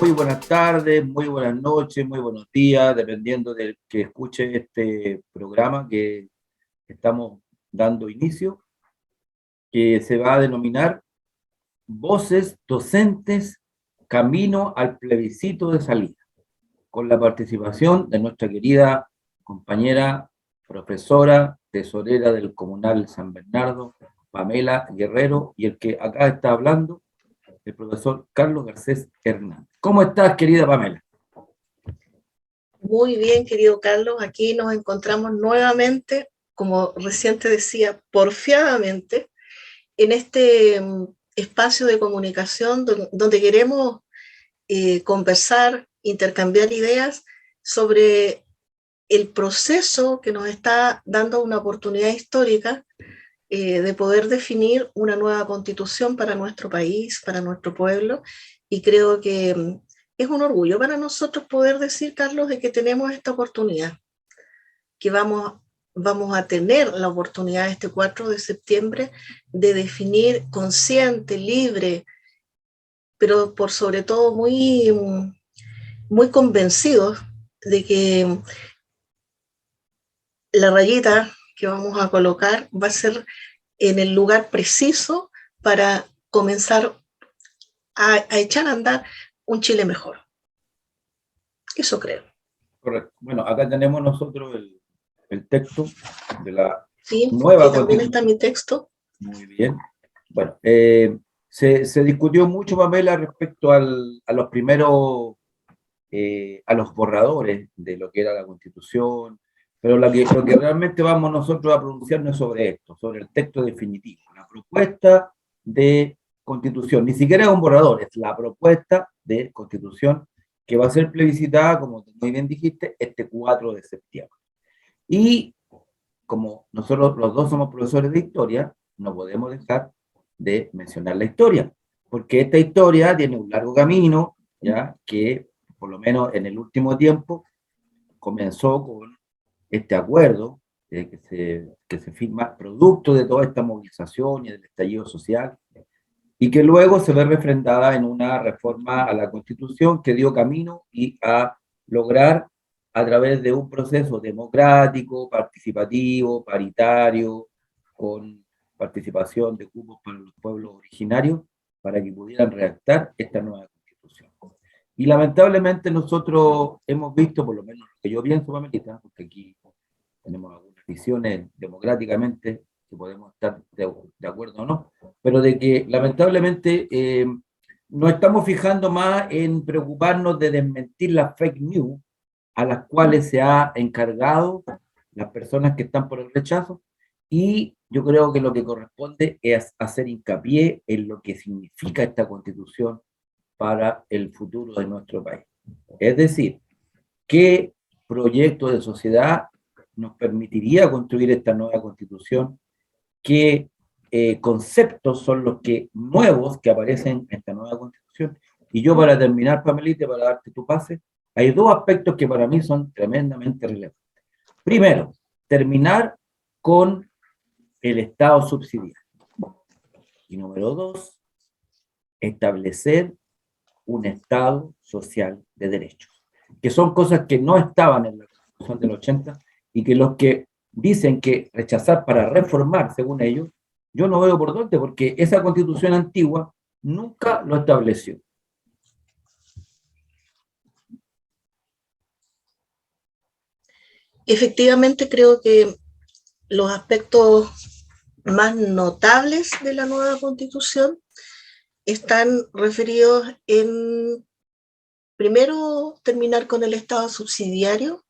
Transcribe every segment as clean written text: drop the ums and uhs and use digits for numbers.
muy buenas tardes, muy buenas noches, muy buenos días, dependiendo del que escuche este programa que estamos dando inicio, que se va a denominar Voces Docentes Camino al Plebiscito de Salida, con la participación de nuestra querida compañera, profesora, tesorera del Comunal San Bernardo, Pamela Guerrero, y el que acá está hablando, el profesor Carlos Garcés Hernández. ¿Cómo estás, querida Pamela? Muy bien, querido Carlos, aquí nos encontramos nuevamente, como recién te decía, porfiadamente, en este espacio de comunicación donde queremos conversar, intercambiar ideas sobre el proceso que nos está dando una oportunidad histórica de poder definir una nueva constitución para nuestro país, para nuestro pueblo, y creo que es un orgullo para nosotros poder decir, Carlos, de que tenemos esta oportunidad, que vamos a tener la oportunidad este 4 de septiembre de definir consciente, libre, pero por sobre todo muy convencidos de que la rayita que vamos a colocar va a ser en el lugar preciso para comenzar a echar a andar un Chile mejor. Eso creo. Correcto. Bueno, acá tenemos nosotros el texto de la Sí, nueva que también está constitución. mi texto. Muy bien. Bueno, se discutió mucho, Pamela, respecto a los primeros, a los borradores de lo que era la constitución, pero lo que realmente vamos nosotros a pronunciarnos es sobre esto, sobre el texto definitivo, la propuesta de constitución. Ni siquiera es un borrador, es la propuesta de constitución que va a ser plebiscitada, como muy bien dijiste, este 4 de septiembre. Y como nosotros los dos somos profesores de historia, no podemos dejar de mencionar la historia, porque esta historia tiene un largo camino, ya que por lo menos en el último tiempo comenzó con este acuerdo que se firma producto de toda esta movilización y del estallido social, y que luego se ve refrendada en una reforma a la Constitución que dio camino y a lograr, a través de un proceso democrático, participativo, paritario, con participación de grupos para los pueblos originarios, para que pudieran redactar esta nueva Constitución. Y lamentablemente nosotros hemos visto, por lo menos lo que yo pienso, Pamelita, porque aquí tenemos algunas visiones democráticamente que podemos estar de acuerdo o no, pero de que lamentablemente nos estamos fijando más en preocuparnos de desmentir las fake news a las cuales se ha encargado las personas que están por el rechazo, y yo creo que lo que corresponde es hacer hincapié en lo que significa esta constitución para el futuro de nuestro país. Es decir, qué proyecto de sociedad nos permitiría construir esta nueva constitución, qué conceptos son los que nuevos que aparecen en esta nueva constitución. Y yo, para terminar, Pamelita, para darte tu pase, hay dos aspectos que para mí son tremendamente relevantes. Primero, terminar con el Estado subsidiario. Y número dos, establecer un Estado social de derechos, que son cosas que no estaban en la Constitución del 80 y que los que dicen que rechazar para reformar, según ellos, yo no veo por dónde, porque esa Constitución antigua nunca lo estableció. Efectivamente, creo que los aspectos más notables de la nueva constitución están referidos en, primero, terminar con el Estado subsidiario,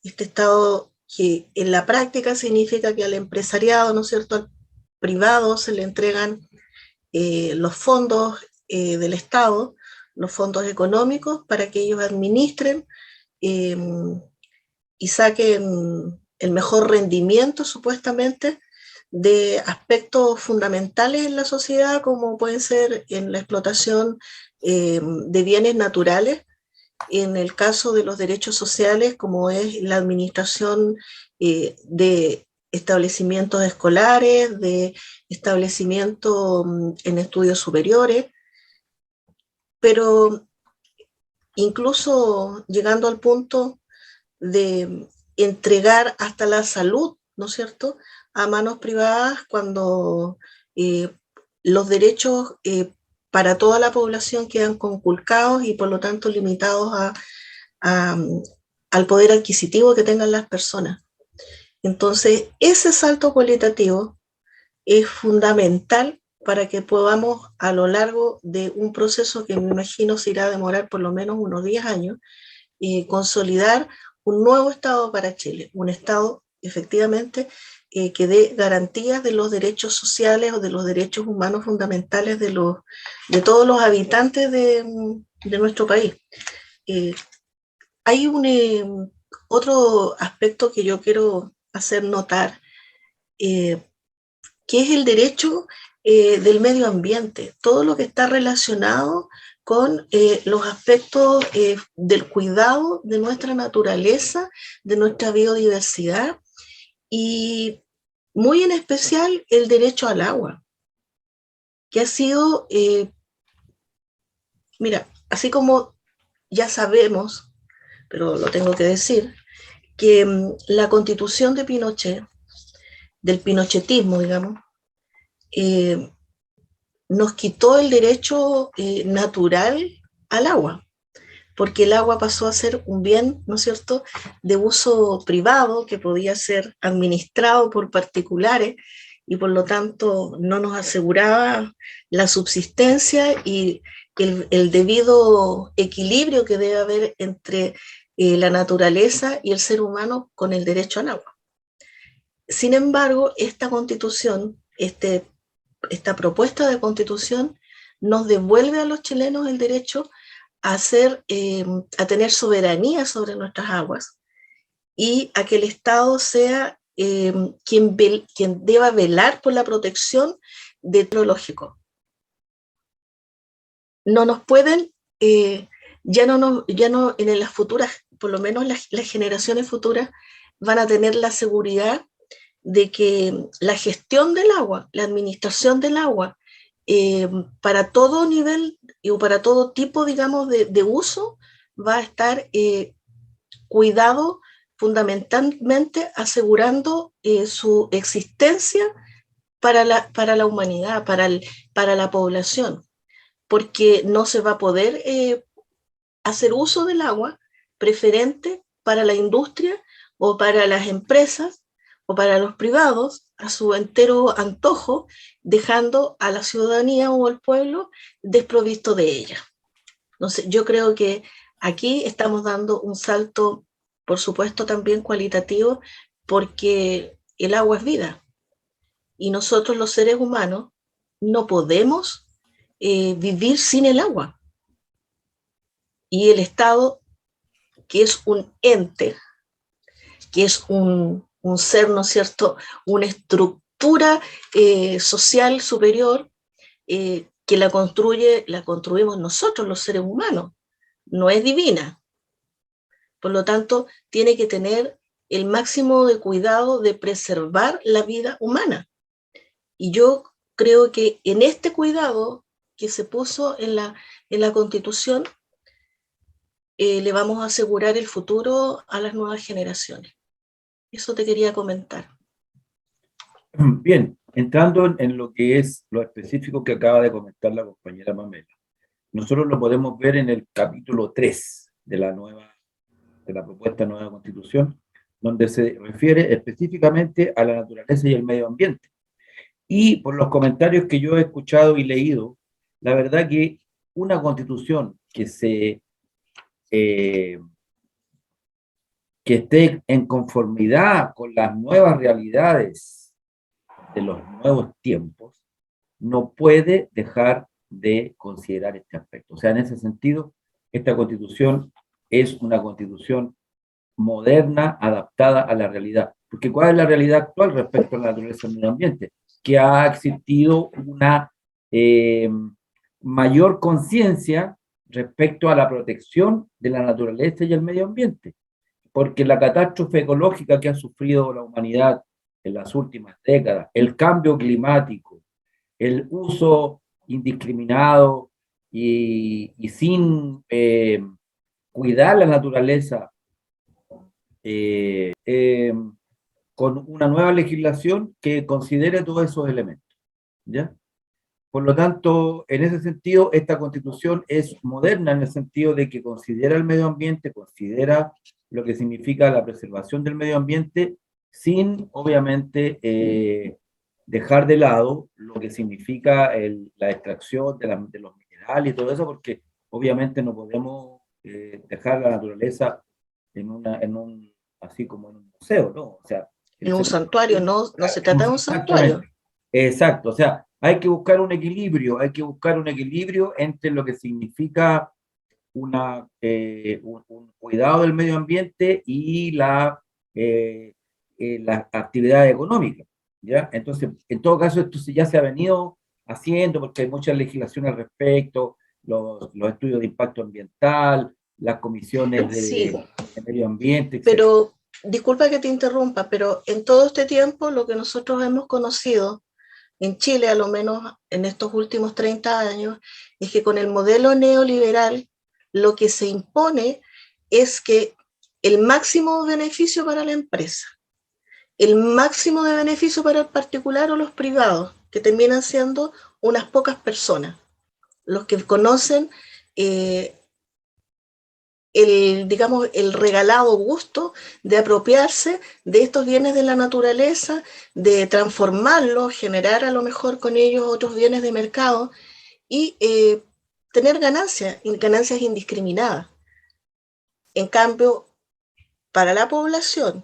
este Estado que en la práctica significa que al empresariado, ¿no es cierto?, al privado se le entregan los fondos del Estado, los fondos económicos, para que ellos administren eh, y saquen el mejor rendimiento, supuestamente, de aspectos fundamentales en la sociedad, como pueden ser en la explotación de bienes naturales, en el caso de los derechos sociales, como es la administración de establecimientos escolares, de establecimientos en estudios superiores, pero incluso llegando al punto de entregar hasta la salud, ¿no es cierto?, a manos privadas cuando eh, los derechos para toda la población quedan conculcados y por lo tanto limitados a, al poder adquisitivo que tengan las personas. Entonces, ese salto cualitativo es fundamental para que podamos, a lo largo de un proceso que me imagino se irá a demorar por lo menos unos 10 años, consolidar un nuevo Estado para Chile, un Estado efectivamente que dé garantías de los derechos sociales o de los derechos humanos fundamentales de todos los habitantes de nuestro país. Hay otro aspecto que yo quiero hacer notar, que es el derecho del medio ambiente, todo lo que está relacionado con los aspectos del cuidado de nuestra naturaleza, de nuestra biodiversidad y muy en especial el derecho al agua, que ha sido, mira, así como ya sabemos, pero lo tengo que decir, que la constitución de Pinochet, del pinochetismo, digamos, eh, nos quitó el derecho natural al agua, porque el agua pasó a ser un bien, ¿no es cierto?, de uso privado que podía ser administrado por particulares y por lo tanto no nos aseguraba la subsistencia y el debido equilibrio que debe haber entre la naturaleza y el ser humano con el derecho al agua. Sin embargo, esta constitución, esta propuesta de constitución nos devuelve a los chilenos el derecho a tener soberanía sobre nuestras aguas y a que el Estado sea quien deba velar por la protección de lo lógico. No nos pueden, ya no en las futuras, por lo menos las generaciones futuras, van a tener la seguridad de que la gestión del agua, la administración del agua, para todo nivel o para todo tipo, digamos, de uso, va a estar cuidado fundamentalmente asegurando su existencia para la humanidad, para la población, porque no se va a poder hacer uso del agua preferente para la industria o para las empresas o para los privados a su entero antojo, dejando a la ciudadanía o al pueblo desprovisto de ella. Entonces, yo creo que aquí estamos dando un salto, por supuesto, también cualitativo, porque el agua es vida y nosotros los seres humanos no podemos vivir sin el agua. Y el Estado, que es un ente, que es un ser, ¿no es cierto?, una estructura social superior que la construimos nosotros los seres humanos, no es divina. Por lo tanto, tiene que tener el máximo de cuidado de preservar la vida humana. Y yo creo que en este cuidado que se puso en la Constitución, le vamos a asegurar el futuro a las nuevas generaciones. Eso te quería comentar. Bien, entrando en lo que es lo específico que acaba de comentar la compañera Pamela, nosotros lo podemos ver en el capítulo 3 de la propuesta de nueva Constitución, donde se refiere específicamente a la naturaleza y el medio ambiente. Y por los comentarios que yo he escuchado y leído, la verdad que una Constitución que esté en conformidad con las nuevas realidades de los nuevos tiempos, no puede dejar de considerar este aspecto. O sea, en ese sentido, esta Constitución es una Constitución moderna, adaptada a la realidad. Porque ¿cuál es la realidad actual respecto a la naturaleza del medio ambiente? Que ha existido una mayor conciencia respecto a la protección de la naturaleza y el medio ambiente. Porque la catástrofe ecológica que ha sufrido la humanidad en las últimas décadas, el cambio climático, el uso indiscriminado y sin cuidar la naturaleza eh, eh, con una nueva legislación que considere todos esos elementos, ¿ya? Por lo tanto, en ese sentido, esta constitución es moderna en el sentido de que considera el medio ambiente, considera lo que significa la preservación del medio ambiente, sin, obviamente, dejar de lado lo que significa la extracción de los minerales y todo eso, porque obviamente no podemos dejar la naturaleza así como en un museo, ¿no? O sea, En el un ser santuario, humano, no se trata de un santuario. exactamente. Exacto, o sea, hay que buscar un equilibrio, hay que buscar un equilibrio entre lo que significa un cuidado del medio ambiente y la actividad económica, ¿ya? Entonces, en todo caso, esto ya se ha venido haciendo porque hay mucha legislación al respecto, los estudios de impacto ambiental, las comisiones Sí, de medio ambiente, etc. pero disculpa que te interrumpa, pero en todo este tiempo lo que nosotros hemos conocido en Chile, a lo menos en estos últimos 30 años, es que con el modelo neoliberal lo que se impone es que el máximo beneficio para la empresa, el máximo de beneficio para el particular o los privados, que terminan siendo unas pocas personas, los que conocen eh, digamos, el regalado gusto de apropiarse de estos bienes de la naturaleza, de transformarlos, generar a lo mejor con ellos otros bienes de mercado y tener ganancias indiscriminadas. En cambio, para la población,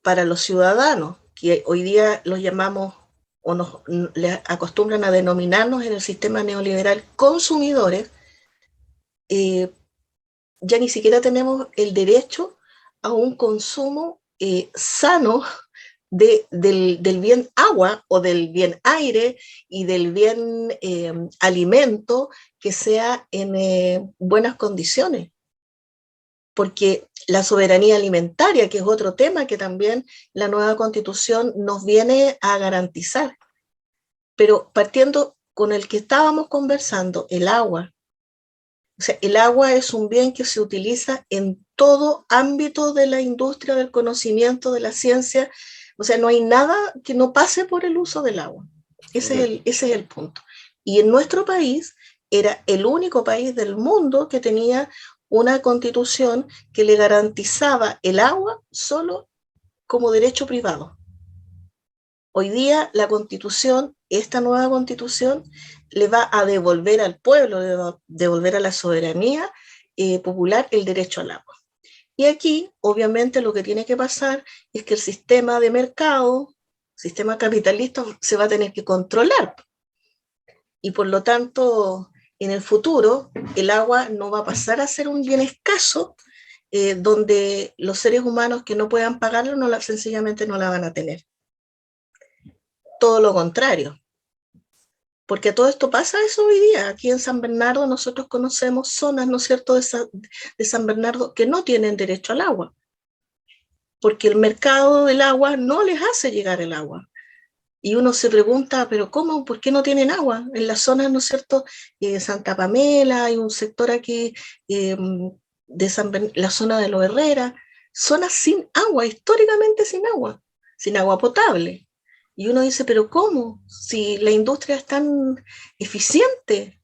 para los ciudadanos, que hoy día los llamamos o nos les acostumbran a denominarnos en el sistema neoliberal consumidores, eh, ya ni siquiera tenemos el derecho a un consumo sano del bien agua o del bien aire y del bien alimento que sea en buenas condiciones. Porque la soberanía alimentaria, que es otro tema que también la nueva constitución nos viene a garantizar. Pero partiendo con el que estábamos conversando, el agua. O sea, el agua es un bien que se utiliza en todo ámbito de la industria, del conocimiento, de la ciencia. O sea, no hay nada que no pase por el uso del agua. Ese es el punto. Y en nuestro país era el único país del mundo que tenía una constitución que le garantizaba el agua solo como derecho privado. Hoy día la constitución, esta nueva constitución, le va a devolver al pueblo, le va a devolver a la soberanía popular el derecho al agua. Y aquí, obviamente, lo que tiene que pasar es que el sistema de mercado, sistema capitalista, se va a tener que controlar. Y por lo tanto, en el futuro, el agua no va a pasar a ser un bien escaso, donde los seres humanos que no puedan pagarlo sencillamente no la van a tener. Todo lo contrario. Porque todo esto pasa eso hoy día. Aquí en San Bernardo nosotros conocemos zonas, ¿no es cierto?, de San Bernardo que no tienen derecho al agua. Porque el mercado del agua no les hace llegar el agua. Y uno se pregunta, ¿pero cómo? ¿Por qué no tienen agua? En las zonas, ¿no es cierto?, Santa Pamela, hay un sector aquí de la zona de los Herrera, zonas sin agua, históricamente sin agua potable. Y uno dice, ¿pero cómo? Si la industria es tan eficiente.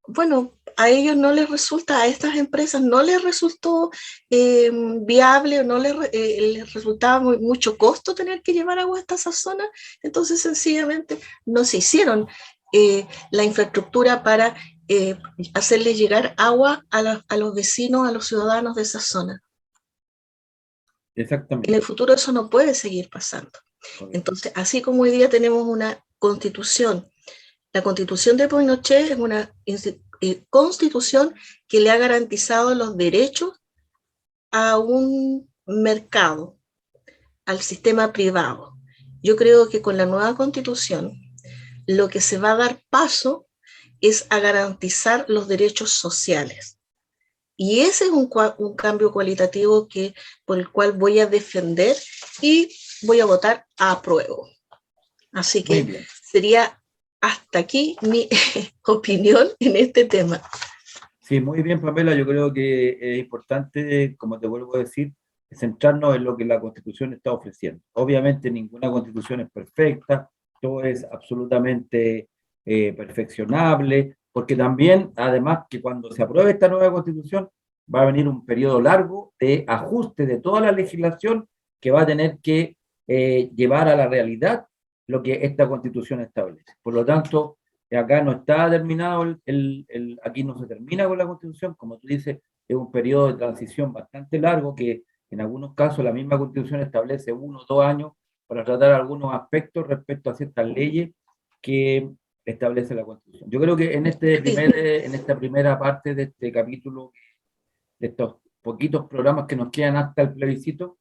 Bueno, a ellos no les resulta, a estas empresas no les resultó viable o no les resultaba mucho costo tener que llevar agua hasta esa zona, entonces sencillamente no se hicieron la infraestructura para hacerles llegar agua a los vecinos, a los ciudadanos de esa zona. En Exactamente. el futuro eso no puede seguir pasando. Entonces, así como hoy día tenemos una constitución, la constitución de Pinochet es una constitución que le ha garantizado los derechos a un mercado, al sistema privado. Yo creo que con la nueva constitución lo que se va a dar paso es a garantizar los derechos sociales. Y ese es un cambio cualitativo por el cual voy a defender y voy a votar a apruebo. Así que sería hasta aquí mi opinión en este tema. Sí, muy bien, Pamela. Yo creo que es importante, como te vuelvo a decir, centrarnos en lo que la Constitución está ofreciendo. Obviamente ninguna Constitución es perfecta, todo es absolutamente perfeccionable, porque también, además, que cuando se apruebe esta nueva Constitución, va a venir un periodo largo de ajuste de toda la legislación que va a tener que llevar a la realidad lo que esta Constitución establece. Por lo tanto, acá no está terminado, aquí no se termina con la Constitución, como tú dices, es un periodo de transición bastante largo que en algunos casos la misma Constitución establece 1 o 2 años para tratar algunos aspectos respecto a ciertas leyes que establece la Constitución. Yo creo que en esta primera parte de este capítulo, de estos poquitos programas que nos quedan hasta el plebiscito,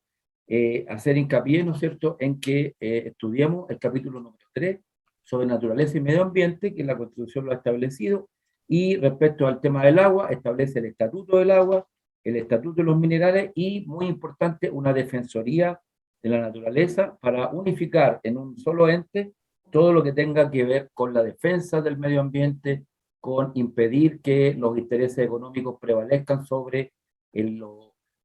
hacer hincapié, ¿no es cierto?, en que estudiemos el capítulo número 3 sobre naturaleza y medio ambiente, que la Constitución lo ha establecido, y respecto al tema del agua, establece el Estatuto del Agua, el Estatuto de los Minerales y, muy importante, una Defensoría de la Naturaleza para unificar en un solo ente todo lo que tenga que ver con la defensa del medio ambiente, con impedir que los intereses económicos prevalezcan sobre el,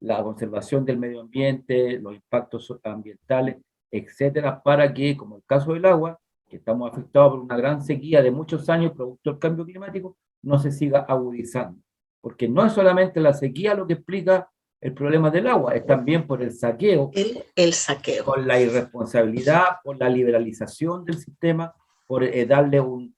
la conservación del medio ambiente, los impactos ambientales, etcétera, para que, como el caso del agua, que estamos afectados por una gran sequía de muchos años producto del cambio climático, no se siga agudizando. Porque no es solamente la sequía lo que explica el problema del agua, es también por el saqueo, El saqueo. por la irresponsabilidad, por la liberalización del sistema, por darle un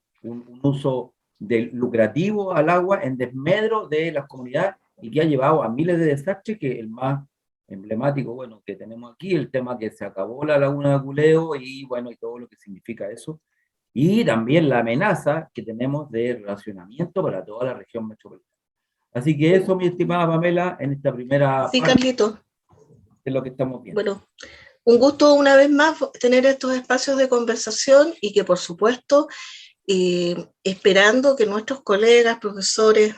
uso lucrativo al agua en desmedro de las comunidades y que ha llevado a miles de desastres, que el más emblemático, bueno, que tenemos aquí, el tema que se acabó la laguna de Culeo y bueno, y todo lo que significa eso, y también la amenaza que tenemos de racionamiento para toda la región metropolitana. Así que eso, mi estimada Pamela, en esta primera Sí, parte Carlito. de lo que estamos viendo. Bueno, un gusto una vez más tener estos espacios de conversación y que por supuesto, esperando que nuestros colegas, profesores,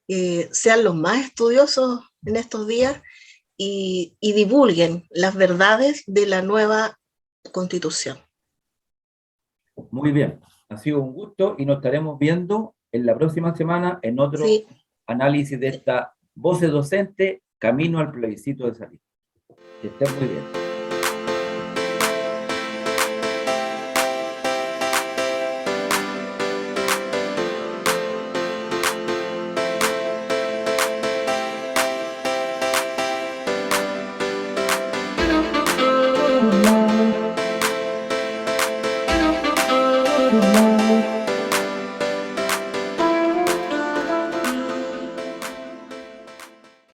sean los más estudiosos en estos días y divulguen las verdades de la nueva Constitución. Muy bien, ha sido un gusto y nos estaremos viendo en la próxima semana en otro Sí. análisis de esta voz docente camino al plebiscito de salida. Que estén muy bien.